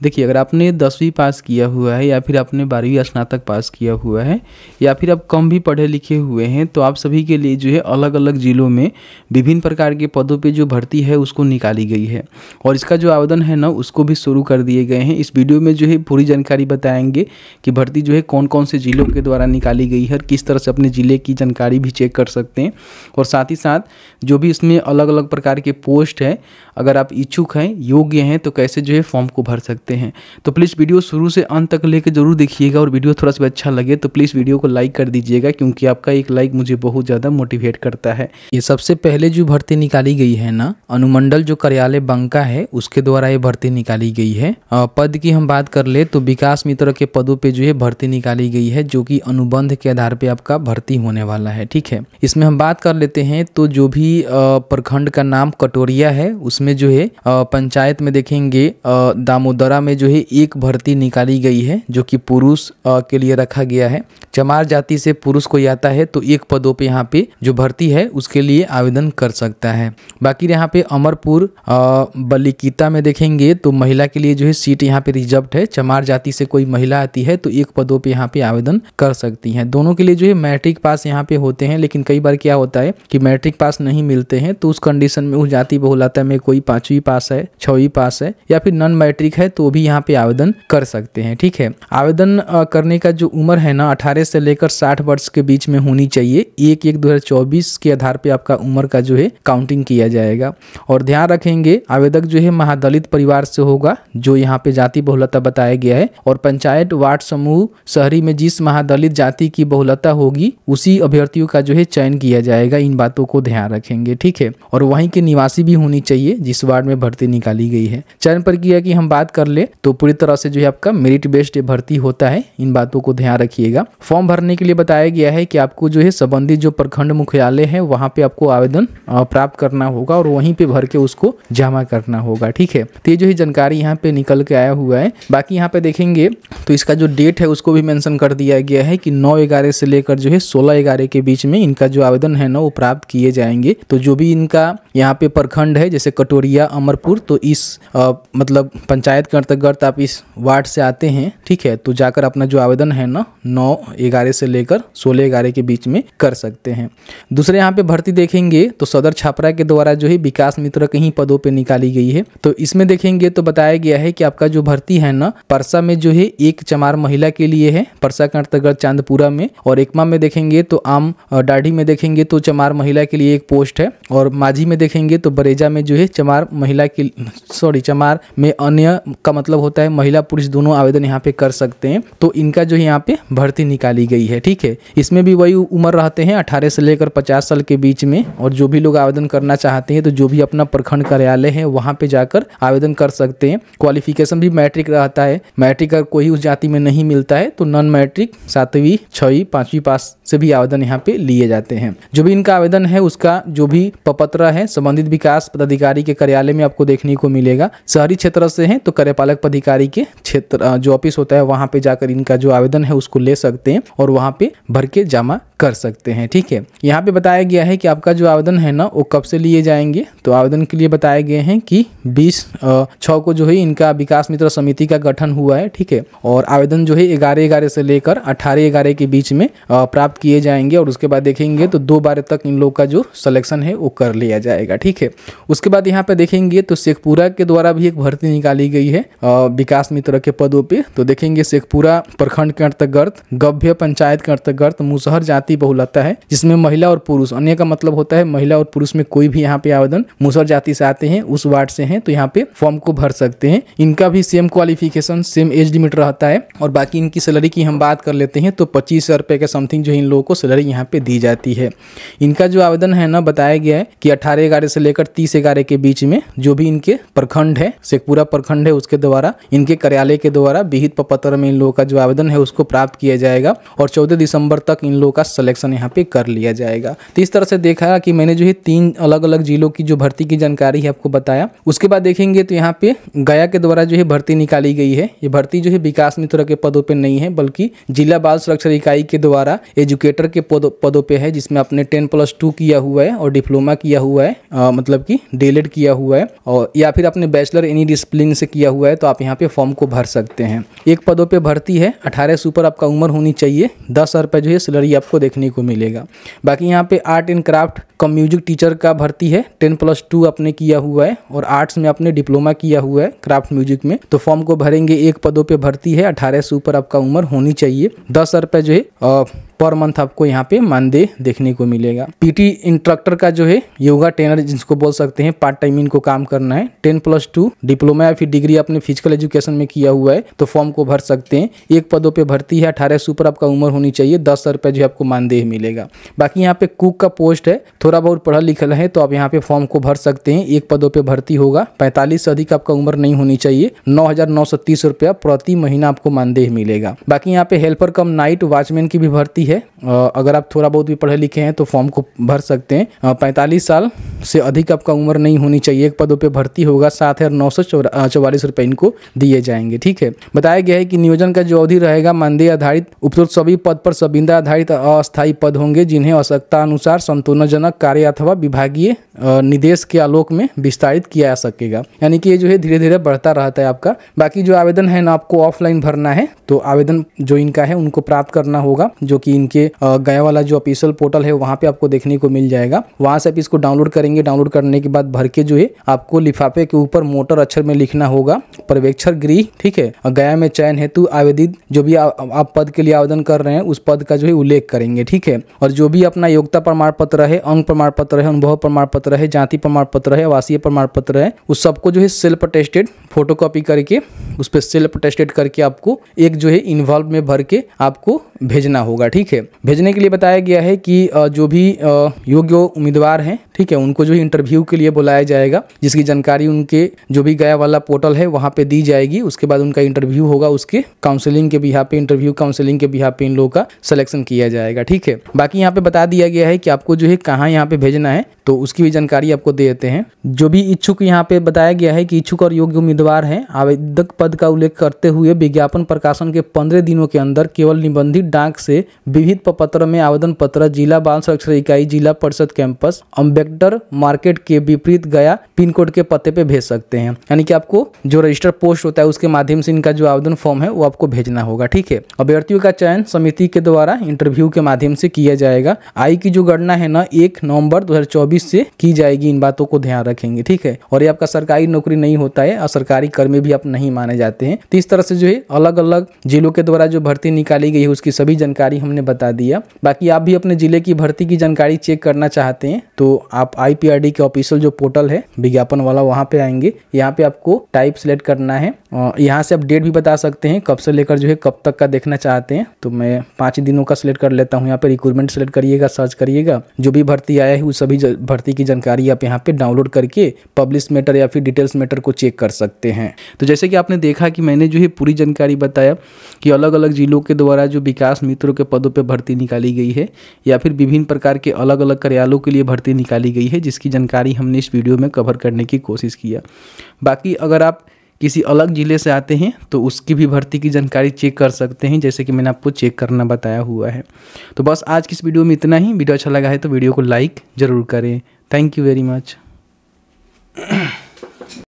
देखिए, अगर आपने 10वीं पास किया हुआ है या फिर आपने 12वीं स्नातक पास किया हुआ है या फिर आप कम भी पढ़े लिखे हुए हैं, तो आप सभी के लिए जो है अलग अलग ज़िलों में विभिन्न प्रकार के पदों पे जो भर्ती है उसको निकाली गई है और इसका जो आवेदन है ना उसको भी शुरू कर दिए गए हैं। इस वीडियो में जो है पूरी जानकारी बताएंगे कि भर्ती जो है कौन कौन से ज़िलों के द्वारा निकाली गई है, किस तरह से अपने ज़िले की जानकारी भी चेक कर सकते हैं और साथ ही साथ जो भी इसमें अलग अलग प्रकार के पोस्ट है, अगर आप इच्छुक हैं, योग्य हैं, तो कैसे जो है फॉर्म को भर सकते हैं। तो प्लीज़ वीडियो शुरू से अंत तक लेकर जरूर देखिएगा और वीडियो थोड़ा सा अच्छा लगे तो प्लीज़ वीडियो को लाइक कर दीजिएगा, क्योंकि आपका एक लाइक मुझे बहुत ज़्यादा मोटिवेट करता है। ये सबसे पहले जो भर्ती निकाली गई है ना, अनुमंडल जो कार्यालय बंका है उसके द्वारा ये भर्ती निकाली गई है। पद की हम बात कर ले तो विकास मित्र के पदों पे जो है भर्ती निकाली गई है, जो कि अनुबंध के आधार पे आपका भर्ती होने वाला है। ठीक है, इसमें हम बात कर लेते हैं तो जो भी प्रखंड का नाम कटोरिया है उसमें जो है पंचायत में देखेंगे दामोदरा में जो है एक भर्ती निकाली गई है जो कि पुरुष के लिए रखा गया है। चमार जाति से पुरुष कोई आता है तो एक पदों पे यहाँ पे जो भर्ती है उसके लिए आवेदन कर सकता है। बाकी यहाँ पे अमरपुर बलिकीता में देखेंगे तो महिला के लिए जो है सीट यहाँ पे रिजर्व्ड है। चमार जाति से कोई महिला आती है तो एक पदों पे यहाँ पे आवेदन कर सकती हैं। दोनों के लिए जो है मैट्रिक पास यहाँ पे होते हैं, लेकिन कई बार क्या होता है कि मैट्रिक पास नहीं मिलते हैं तो उस कंडीशन में उस जाति बहुलता में कोई 5वीं पास है, 6वीं पास है या फिर नॉन मैट्रिक है तो भी यहाँ पे आवेदन कर सकते हैं। ठीक है, आवेदन करने का जो उम्र है ना 18 से लेकर 60 वर्ष के बीच में होनी चाहिए। 1/1/2024 के आधार पे आपका उम्र का जो है काउंटिंग किया जाएगा। और ध्यान रखेंगे आवेदक जो है महादलित परिवार से होगा, जो यहाँ पे जाति बहुलता बताया गया है। और पंचायत वार्ड समूह शहरी में जिस महादलित जाति की बहुलता होगी उसी अभ्यर्थियों का जो है चयन किया जाएगा। इन बातों को ध्यान रखेंगे। ठीक है, और वहीं के निवासी भी होनी चाहिए जिस वार्ड में भर्ती निकाली गई है। चयन प्रक्रिया की हम बात कर ले तो पूरी तरह से जो है आपका मेरिट बेस्ड भर्ती होता है। इन बातों को ध्यान रखिएगा। फॉर्म भरने के लिए बताया गया है कि आपको जो है संबंधित जो प्रखंड मुख्यालय है वहां पे आपको आवेदन प्राप्त करना होगा और वहीं पे भर के उसको जमा करना होगा। ठीक है, तो ये जो है जानकारी यहाँ पे निकल के आया हुआ है। बाकी यहाँ पे देखेंगे तो इसका जो डेट है उसको भी मेंशन कर दिया गया है कि 9/11 से लेकर जो है 16/11 के बीच में इनका जो आवेदन है ना वो प्राप्त किए जाएंगे। तो जो भी इनका यहाँ पे प्रखंड है जैसे कटोरिया, अमरपुर, तो इस मतलब पंचायत के अंतर्गत आप इस वार्ड से आते हैं, ठीक है, तो जाकर अपना जो आवेदन है ना 9/11 से लेकर 16/11 के बीच में कर सकते हैं। दूसरे यहाँ पे भर्ती देखेंगे तो सदर छापरा के द्वारा जो है विकास मित्र के ही पदों पे निकाली गई है। तो इसमें देखेंगे तो बताया गया है कि आपका जो भर्ती है ना परसा में जो है एक चमार महिला के लिए है, परसा के अंतर्गत चांदपुरा में। और एकमा में देखेंगे तो आम डाढ़ी में देखेंगे तो चमार महिला के लिए एक पोस्ट है। और माझी में देखेंगे तो बरेजा में जो है चमार महिला के चमार में अन्य का मतलब होता है महिला पुरुष दोनों आवेदन यहाँ पे कर सकते हैं। तो इनका जो है यहाँ पे भर्ती निकाली गई है। ठीक है, इसमें भी वही उम्र रहते हैं 18 से लेकर 50 साल के बीच में। और जो भी लोग आवेदन करना चाहते हैं तो जो भी अपना प्रखंड कार्यालय है वहाँ पे जाकर आवेदन कर सकते हैं। क्वालिफिकेशन भी मैट्रिक रहता है। मैट्रिक अगर कोई उस जाति में नहीं मिलता है तो नॉन मैट्रिक 7वीं, 6वीं, 5वीं पास से भी आवेदन यहाँ पे लिए जाते हैं। जो भी इनका आवेदन है उसका जो भी प्रपत्र है संबंधित विकास पदाधिकारी के कार्यालय में आपको देखने को मिलेगा। शहरी क्षेत्र से हैं तो कार्यपालक पदाधिकारी के क्षेत्र जो ऑफिस होता है वहाँ पे जाकर इनका जो आवेदन है उसको ले सकते हैं और वहाँ पे भर के जमा कर सकते हैं। ठीक है, यहाँ पे बताया गया है कि आपका जो आवेदन है ना वो कब से लिए जाएंगे। तो आवेदन के लिए बताए गए हैं कि 20/6 को जो है इनका विकास मित्र समिति का गठन हुआ है। ठीक है, और आवेदन जो है 11/11 से लेकर 18/11 के बीच में प्राप्त किए जाएंगे। और उसके बाद देखेंगे तो 2/12 तक इन लोग का जो सिलेक्शन है वो कर लिया जाएगा। ठीक है, उसके बाद यहाँ पे देखेंगे तो शेखपुरा के द्वारा भी एक भर्ती निकाली गई है विकास मित्र के पदों पे। तो देखेंगे शेखपुरा प्रखंड के अंतर्गत गभ्य पंचायत के अंतर्गत मुसहर जाति बहुलता है जिसमें महिला और पुरुष, अन्य का मतलब होता है महिला और पुरुष में कोई भी यहाँ पे आवेदन मुसहर जाति से आते हैं उस वार्ड से हैं तो यहाँ पे फॉर्म को भर सकते हैं। इनका भी same qualification same age limit रहता है। और बाकी इनकी सैलरी की हम बात कर लेते हैं तो 25,000 रुपये के समथिंग जो इन लोगों को सैलरी यहाँ पे दी जाती है। इनका जो आवेदन है ना बताया गया है कि 18/11 से लेकर 30/11 के बीच में जो भी इनके प्रखंड है शेखपुरा प्रखंड है उसके द्वारा इनके कार्यालय के द्वारा विहित प्रपत्र में इन लोगों का जो आवेदन है उसको प्राप्त किया जाएगा और 14 दिसंबर तक इन लोगों का सिलेक्शन यहाँ पे कर लिया जाएगा। तो इस तरह से देखा कि मैंने जो है 3 अलग अलग जिलों की जो भर्ती की जानकारी है आपको बताया। उसके बाद देखेंगे तो यहाँ पे गया के द्वारा जो है भर्ती निकाली गई है। ये भर्ती जो है विकास मित्र के पदों पे नहीं है बल्कि जिला बाल सुरक्षा इकाई के द्वारा एजुकेटर के पदों पे है जिसमें आपने 10+2 किया हुआ है और डिप्लोमा किया हुआ है मतलब कि डीएलएड किया हुआ है और या फिर आपने बैचलर एनी डिसिप्लिन से किया हुआ हुआ है तो आप यहाँ पे फॉर्म को भर सकते हैं। एक पदों पे भर्ती है, 18 से ऊपर आपका उम्र होनी चाहिए, 10,000 रुपये जो है सैलरी आपको देखने को मिलेगा। बाकी यहाँ पे art and craft come music teacher का भर्ती है, 10+2 आपने किया हुआ है और आर्ट्स में आपने डिप्लोमा किया हुआ है क्राफ्ट म्यूजिक में, तो फॉर्म को भरेंगे। एक पदों पे भर्ती है, 18 से ऊपर आपका उम्र होनी चाहिए, 10,000 रुपये जो है पर मंथ आपको यहाँ पे मानदेय देखने को मिलेगा। पीटी इंस्ट्रक्टर का जो है योगा ट्रेनर जिसको बोल सकते हैं, पार्ट टाइम इनको काम करना है, 10+2 डिप्लोमा या फिर डिग्री आपने फिजिकल एजुकेशन में किया हुआ है तो फॉर्म को भर सकते हैं। एक पदों पे भर्ती है, 18 से ऊपर आपका उम्र होनी चाहिए, 10,000 रुपये जो आपको मानदेय मिलेगा। बाकी यहाँ पे कुक का पोस्ट है, थोड़ा बहुत पढ़ा लिखा है तो आप यहाँ पे फॉर्म को भर सकते हैं। एक पदों पे भर्ती होगा, 45 से अधिक आपका उम्र नहीं होनी चाहिए, 9,930 रुपया प्रति महीना आपको मानदेय मिलेगा। बाकी यहाँ पे हेल्पर कम नाइट वॉचमैन की भी भर्ती है, अगर आप थोड़ा बहुत भी पढ़े लिखे हैं तो फॉर्म को भर सकते हैं। 45 साल से अधिक आपका उम्र नहीं होनी चाहिए। एक पदों पे भर्ती होगा, 7,944 रुपये इनको दिए जाएंगे। ठीक है, बताया गया है कि नियोजन का जो अवधि रहेगा मानदेय आधारित, उपरोक्त सभी पद पर संविदा आधारित अस्थायी पद होंगे जिन्हें आवश्यकता अनुसार संतोषजनक कार्य अथवा विभागीय निर्देश के आलोक में विस्तारित किया जा सकेगा। यानी कि ये जो है धीरे धीरे बढ़ता रहता है आपका। बाकी जो आवेदन है ना आपको ऑफलाइन भरना है, तो आवेदन जो इनका है उनको प्राप्त करना होगा, जो कि इनके गया वाला जो ऑफिशियल पोर्टल है वहाँ पे आपको देखने को मिल जाएगा। वहाँ से आप इसको डाउनलोड करेंगे। डाउनलोड करने के बाद भर के जो है आपको लिफाफे के ऊपर मोटर अक्षर में लिखना होगा पर्यवेक्षक गृह। ठीक है, गया में चयन हेतु आवेदित जो भी आप पद के लिए आवेदन कर रहे हैं उस पद का जो है उल्लेख करेंगे। ठीक है, और जो भी अपना योग्यता प्रमाण पत्र है, अंक प्रमाण पत्र है, अनुभव प्रमाण पत्र है, जाति प्रमाण पत्र है, आवासीय प्रमाण पत्र है, उस सबको जो है सेल्फ अटेस्टेड फोटोकॉपी करके उस पर सेल्फ अटेस्टेड करके आपको एक जो है इन्वॉल्व में भर के आपको भेजना होगा। ठीक है, भेजने के लिए बताया गया है कि जो भी योग्य उम्मीदवार हैं, ठीक है, उनको जो है इंटरव्यू के लिए बुलाया जाएगा, जिसकी जानकारी उनके जो भी गया वाला पोर्टल है वहाँ पे दी जाएगी। उसके बाद उनका इंटरव्यू होगा, उसके काउंसलिंग के बिहाफ पे, इंटरव्यू काउंसलिंग के बिहाफ पे इन लोगों का सिलेक्शन किया जाएगा। ठीक है, बाकी यहाँ पे बता दिया गया है कि आपको जो है कहाँ यहाँ पे भेजना है, तो उसकी भी जानकारी आपको दे देते हैं। जो भी इच्छुक यहाँ पे बताया गया है कि इच्छुक और योग्य उम्मीदवार हैं, आवेदक पद का उल्लेख करते हुए विज्ञापन प्रकाशन के 15 दिनों के अंदर केवल निबंधित डाक से विविध प्रपत्र में आवेदन पत्र जिला बाल संरक्षण इकाई, जिला परिषद कैंपस, अम्बेडकर मार्केट के विपरीत गया पिन कोड के पते पे भेज सकते हैं। यानी कि आपको जो रजिस्टर पोस्ट होता है उसके माध्यम से इनका जो आवेदन फॉर्म है वो आपको भेजना होगा। ठीक है, अभ्यर्थियों का चयन समिति के द्वारा इंटरव्यू के माध्यम से किया जाएगा। आयु की जो गणना है ना 1 नवंबर 2024 से की जाएगी, इन बातों को ध्यान रखेंगे। ठीक है, और ये आपका सरकारी नौकरी नहीं होता है और सरकारी कर्मी भी आप नहीं माने जाते हैं। तो इस तरह से जो है अलग अलग जिलों के द्वारा जो भर्ती निकाली गई है उसकी सभी जानकारी हमने बता दिया। बाकी आप भी अपने जिले की भर्ती की जानकारी चेक करना चाहते हैं तो आप IPRD के ऑफिशियल जो पोर्टल है विज्ञापन वाला वहाँ पे आएंगे। यहाँ पे आपको टाइप सेलेक्ट करना है, यहाँ से आप डेट भी बता सकते हैं कब से लेकर जो है कब तक का देखना चाहते हैं। तो मैं 5 दिनों का सिलेक्ट कर लेता हूँ। यहाँ पे रिक्रूटमेंट सेलेक्ट करिएगा, सर्च करिएगा, जो भी भर्ती आया है उस सभी भर्ती की जानकारी आप यहाँ पे डाउनलोड करके पब्लिश मैटर या फिर डिटेल्स मैटर को चेक कर सकते हैं। तो जैसे कि आपने देखा कि मैंने जो है पूरी जानकारी बताया कि अलग अलग जिलों के द्वारा जो विकास मित्रों के पदों पे भर्ती निकाली गई है या फिर विभिन्न प्रकार के अलग अलग कार्यालयों के लिए भर्ती निकाली गई है, जिसकी जानकारी हमने इस वीडियो में कवर करने की कोशिश किया। बाकी अगर आप किसी अलग ज़िले से आते हैं तो उसकी भी भर्ती की जानकारी चेक कर सकते हैं, जैसे कि मैंने आपको चेक करना बताया हुआ है। तो बस आज की इस वीडियो में इतना ही। वीडियो अच्छा लगा है तो वीडियो को लाइक ज़रूर करें। Thank you very much.